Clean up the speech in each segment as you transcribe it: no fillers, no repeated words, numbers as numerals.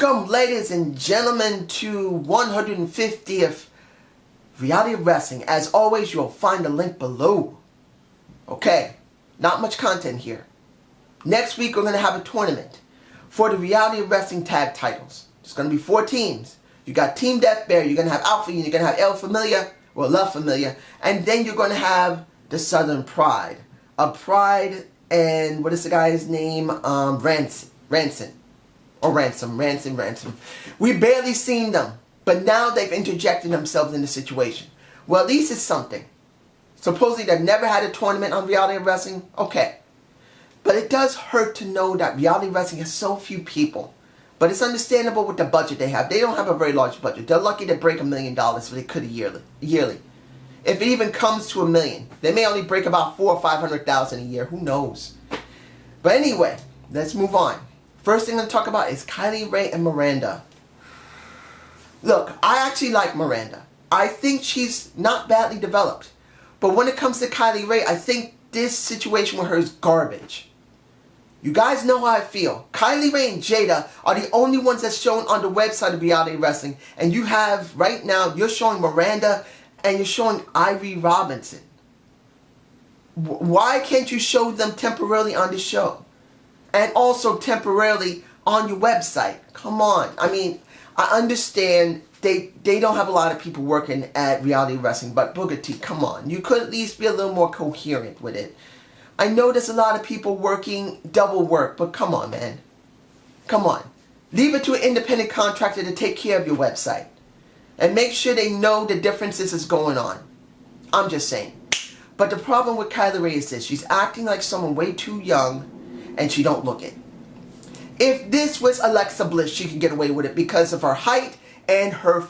Welcome, ladies and gentlemen, to 150th Reality of Wrestling. As always, you'll find the link below. Okay, not much content here. Next week, we're going to have a tournament for the Reality of Wrestling tag titles. It's going to be 4 teams. You got Team Death Bear, you're going to have Alpha, you're going to have El Familia, or La Familia, and then you're going to have the Southern Pride. Pride and, what is the guy's name? Ransom. We barely seen them, but now they've interjected themselves in the situation. Well, at least it's something. Supposedly they've never had a tournament on Reality of Wrestling. Okay. But it does hurt to know that Reality of Wrestling has so few people. But it's understandable with the budget they have. They don't have a very large budget. They're lucky to break $1 million, so they could yearly. If it even comes to $1 million, they may only break about $400,000 or $500,000 a year. Who knows? But anyway, let's move on. First thing I'm going to talk about is Kylie Rae and Miranda. Look, I actually like Miranda. I think she's not badly developed. But when it comes to Kylie Rae, I think this situation with her is garbage. You guys know how I feel. Kylie Rae and Jada are the only ones that's shown on the website of Reality Wrestling. And you have, right now, you're showing Miranda and you're showing Ivory Robinson. Why can't you show them temporarily on the show? And also temporarily on your website? Come on. I mean, I understand they don't have a lot of people working at Reality Wrestling, but Booker T, come on. You could at least be a little more coherent with it. I know there's a lot of people working double work, but come on, man. Come on. Leave it to an independent contractor to take care of your website. And make sure they know the differences is going on. I'm just saying. But the problem with Kylie Rae is this. She's acting like someone way too young, and she don't look it. If this was Alexa Bliss, she could get away with it because of her height and her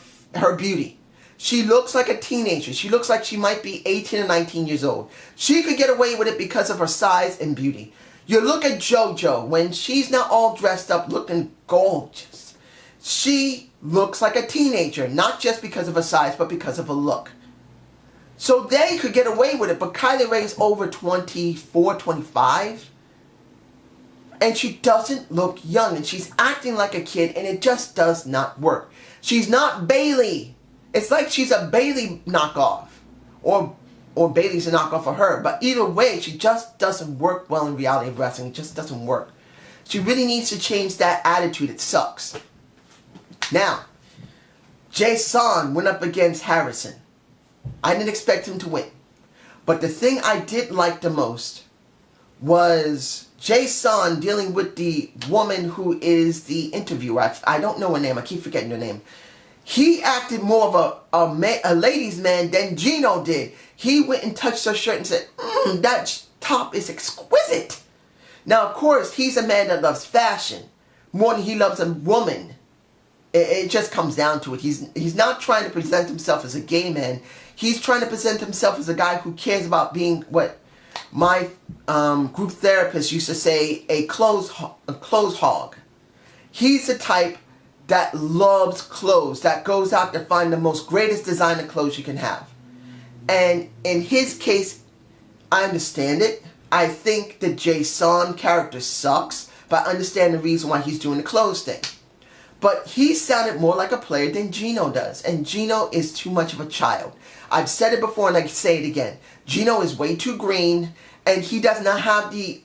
beauty. She looks like a teenager. She looks like she might be 18 or 19 years old. She could get away with it because of her size and beauty. You look at JoJo when she's not all dressed up looking gorgeous. She looks like a teenager, not just because of her size, but because of her look. So they could get away with it, but Kylie Rae is over 24, 25. And she doesn't look young, and she's acting like a kid, and it just does not work. She's not Bayley. It's like she's a Bayley knockoff. Or Bayley's a knockoff of her. But either way, she just doesn't work well in Reality of Wrestling. It just doesn't work. She really needs to change that attitude. It sucks. Now, Jason went up against Harrison. I didn't expect him to win. But the thing I did like the most was Jason dealing with the woman who is the interviewer. I don't know her name. I keep forgetting her name. He acted more of a ladies' man than Gino did. He went and touched her shirt and said, that top is exquisite. Now, of course, he's a man that loves fashion more than he loves a woman. It just comes down to it. He's not trying to present himself as a gay man. He's trying to present himself as a guy who cares about being what my group therapist used to say, a clothes hog. He's the type that loves clothes, that goes out to find the most greatest designer clothes you can have. And in his case, I understand it. I think the Jason character sucks, but I understand the reason why he's doing the clothes thing. But he sounded more like a player than Gino does. And Gino is too much of a child. I've said it before and I can say it again. Gino is way too green, and he does not have the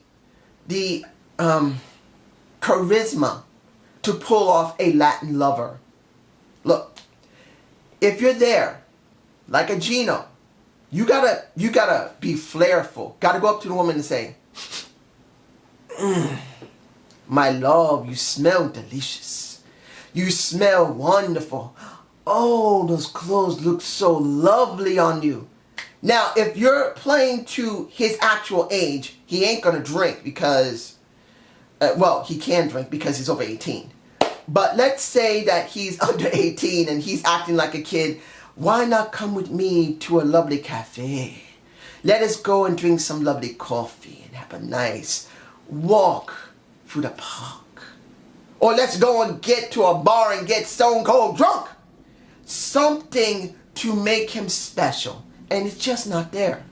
charisma to pull off a Latin lover. Look, if you're there, like a Gino, you gotta be flairful. Gotta go up to the woman and say, my love, you smell delicious. You smell wonderful. Oh, those clothes look so lovely on you. Now, if you're playing to his actual age, he ain't gonna drink because, well, he can drink because he's over 18. But let's say that he's under 18 and he's acting like a kid. Why not come with me to a lovely cafe? Let us go and drink some lovely coffee and have a nice walk through the park. Or let's go and get to a bar and get stone cold drunk. Something to make him special. And it's just not there.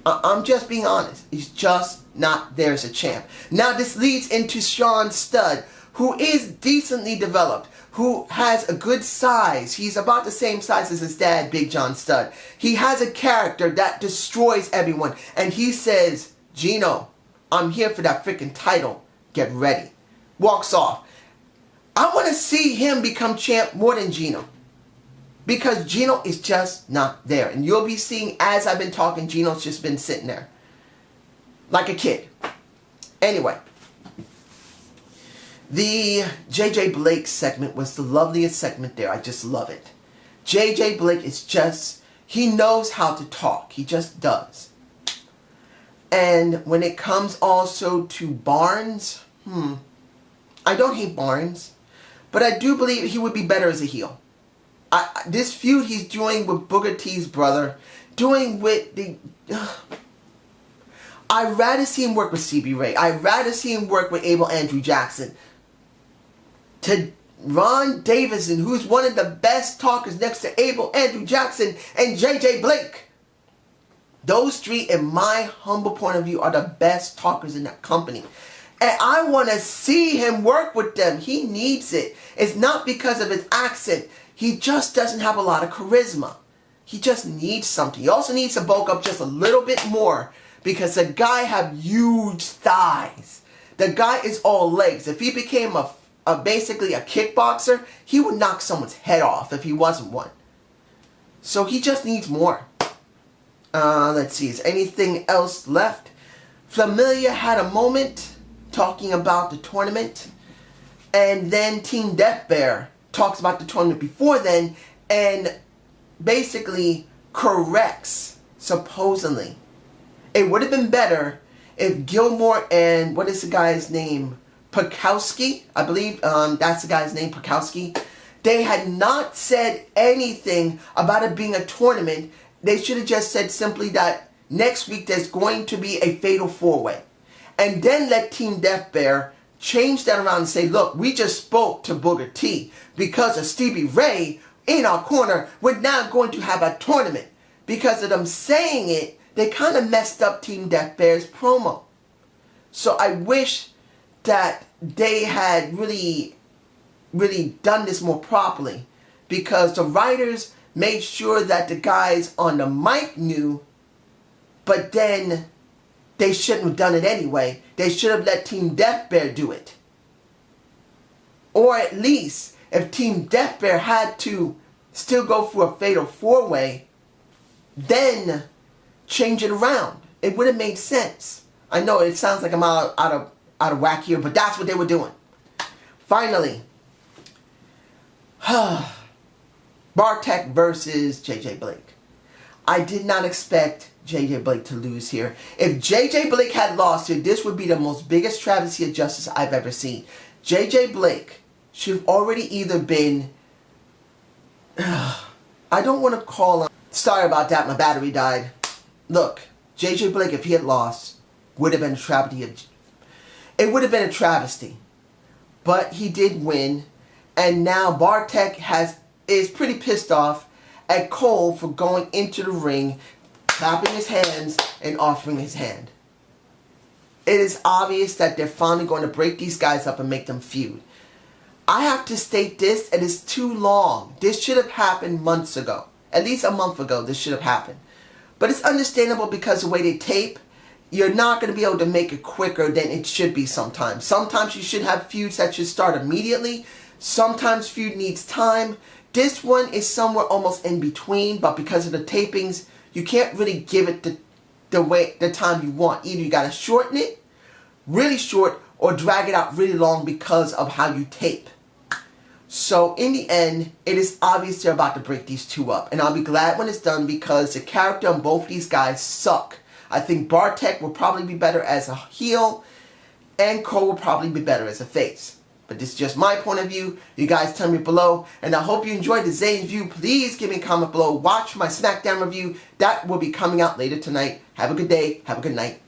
I'm just being honest. He's just not there as a champ. Now this leads into Sean Studd, who is decently developed, who has a good size. He's about the same size as his dad, Big John Studd. He has a character that destroys everyone. And he says, Gino, I'm here for that freaking title. Get ready. Walks off. I want to see him become champ more than Gino. Because Gino is just not there. And you'll be seeing, as I've been talking, Gino's just been sitting there. Like a kid. Anyway. The J.J. Blake segment was the loveliest segment there. I just love it. J.J. Blake is just, he knows how to talk. He just does. And when it comes also to Barnes, I don't hate Barnes, but I do believe he would be better as a heel. This feud he's doing with Booker T's brother, doing with the... I'd rather see him work with Stevie Ray. I'd rather see him work with Abel Andrew Jackson. To Ron Davison, who's one of the best talkers next to Abel Andrew Jackson and J.J. Blake. Those three, in my humble point of view, are the best talkers in that company. And I want to see him work with them. He needs it. It's not because of his accent. He just doesn't have a lot of charisma. He just needs something. He also needs to bulk up just a little bit more because the guy have huge thighs. The guy is all legs. If he became basically a kickboxer, he would knock someone's head off if he wasn't one. So he just needs more. Let's see, is anything else left? Familia had a moment talking about the tournament, and then Team Death Bear talks about the tournament before then, and basically corrects, supposedly. It would have been better if Gilmore and, what is the guy's name? Pekowski, I believe that's the guy's name, Pekowski. They had not said anything about it being a tournament. They should have just said simply that next week there's going to be a fatal four-way. And then let Team Death Bear change that around and say, look, we just spoke to Booker T because of Stevie Ray in our corner. We're now going to have a tournament. Because of them saying it, they kind of messed up Team Death Bear's promo. So I wish that they had really done this more properly, because the writers made sure that the guys on the mic knew, but then they shouldn't have done it anyway. They should have let Team Death Bear do it. Or at least, if Team Death Bear had to still go for a fatal four-way, then change it around. It would have made sense. I know it sounds like I'm out of whack here, but that's what they were doing. Finally, Bartek versus J.J. Blake. I did not expect J.J. Blake to lose here. If J.J. Blake had lost here, this would be the most biggest travesty of justice I've ever seen. J.J. Blake should have already either been... I don't want to call him... Sorry about that, my battery died. Look, J.J. Blake, if he had lost, would have been a travesty. It would have been a travesty. But he did win. And now Bartek is pretty pissed off at Cole for going into the ring, clapping his hands, and offering his hand. It is obvious that they're finally going to break these guys up and make them feud. I have to state this, it is too long. This should have happened months ago. At least a month ago, this should have happened. But it's understandable because the way they tape, you're not going to be able to make it quicker than it should be sometimes. Sometimes you should have feuds that should start immediately. Sometimes feud needs time. This one is somewhere almost in between, but because of the tapings, you can't really give it the time you want. Either you got to shorten it really short or drag it out really long because of how you tape. So in the end, it is obvious they're about to break these two up. And I'll be glad when it's done because the character on both these guys suck. I think Bartek will probably be better as a heel, and Cole will probably be better as a face. But this is just my point of view. You guys tell me below, and I hope you enjoyed the Zane view. Please give me a comment below. Watch my SmackDown review. That will be coming out later tonight. Have a good day. Have a good night.